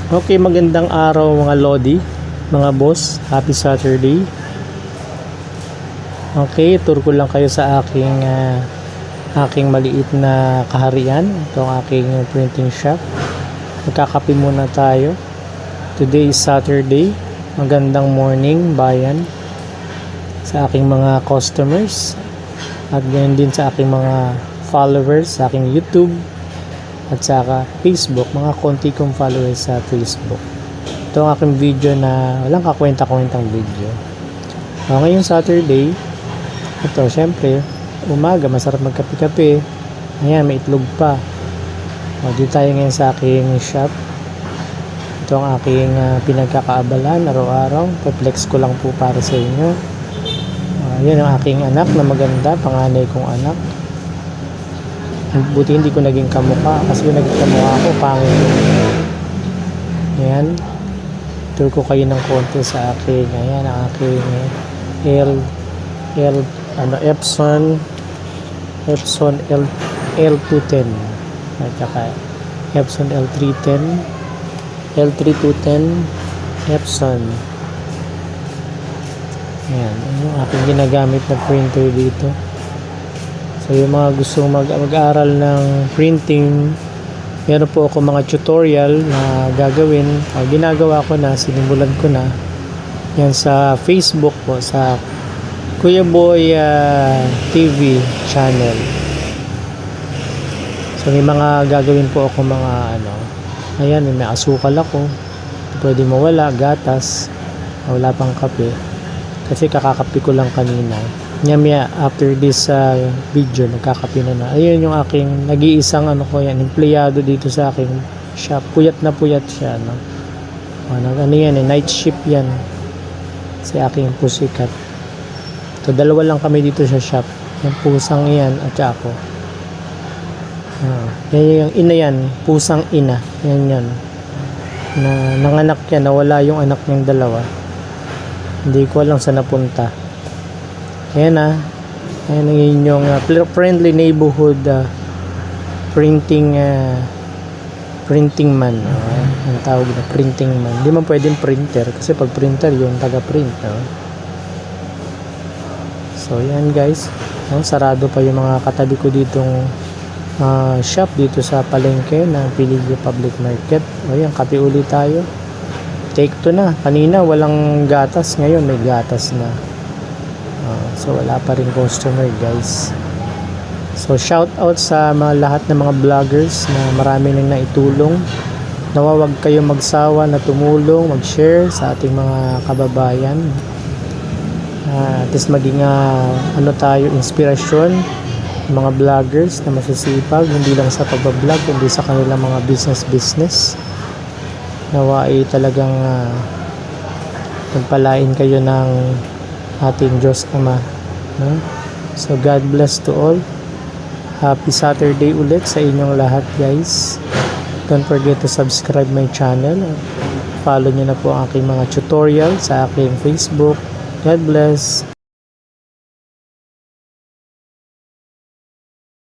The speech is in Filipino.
Okay, magandang araw mga Lodi, mga boss. Happy Saturday. Okay, tour ko lang kayo sa aking maliit na kaharian. Ito ang aking printing shop. Magkakape muna tayo. Today is Saturday. Magandang morning, bayan. Sa aking mga customers. At ganyan din sa aking mga followers sa aking YouTube. At saka Facebook, mga konti kong followers sa Facebook. Ito ang aking video na walang kakwenta-kwentang video. Ngayong Saturday, ito syempre, umaga, masarap magkape-kape. Ayan, may itlog pa. Dito tayo ngayon sa aking shop. Ito ang aking pinagkakaabalan araw-araw. Flex ko lang po para sa inyo. Yan ang aking anak na maganda, panganay kong anak. Buti hindi ko naging kamukha kasi kung naging kamukha ako pangit. Ayan, tour ko kayo ng konti sa aking, ayan ang aking Epson L210 at saka Epson L3210 Epson. Ayan, yung aking ginagamit na printer dito. So yung mga gustong mag-aaral ng printing, meron po ako mga tutorial na gagawin. Ginagawa ko na, sinimulan ko na. Yan sa Facebook po, sa Kuya Boy TV channel. So may mga gagawin po ako mga ayan, may asukal ako. Pwede mawala, gatas. Wala pang kape. Kasi kakakape ko lang kanina. Nyamya after this video nagkakape na. Ayun yung aking nag-iisang empleyado dito sa aking shop. Puyat na puyat siya night shift yan si aking pusikat. So dalawa lang kami dito sa shop, yung pusang yan at ako. Yan yung ina yan, pusang ina yan na nanganak yan, nawala yung anak niyang dalawa. Hindi ko alam saan napunta. Ayan ayan ang inyong friendly neighborhood printing man. Ang tawag na printing man. Hindi man pwedeng printer kasi pag printer yung taga-print. So yan guys, sarado pa yung mga katabi ko ditong shop dito sa palengke ng Pililio Public Market. Ayan, kape ulit tayo. Take 2 na. Kanina walang gatas, ngayon may gatas na. So wala pa rin customer guys. So shout out sa lahat ng mga vloggers na marami nang naitulong. Nawawag kayo magsawa na tumulong, mag-share sa ating mga kababayan. At least maging tayo inspirasyon ng mga vloggers na masisipag, hindi lang sa pagbablog kundi sa kanilang mga business. Nawa ay talagang pagpalain kayo ng ating Diyos Ama. So God bless to all. Happy Saturday ulit sa inyong lahat guys. Don't forget to subscribe my channel. Follow nyo na po ang aking mga tutorial sa aking Facebook. God bless.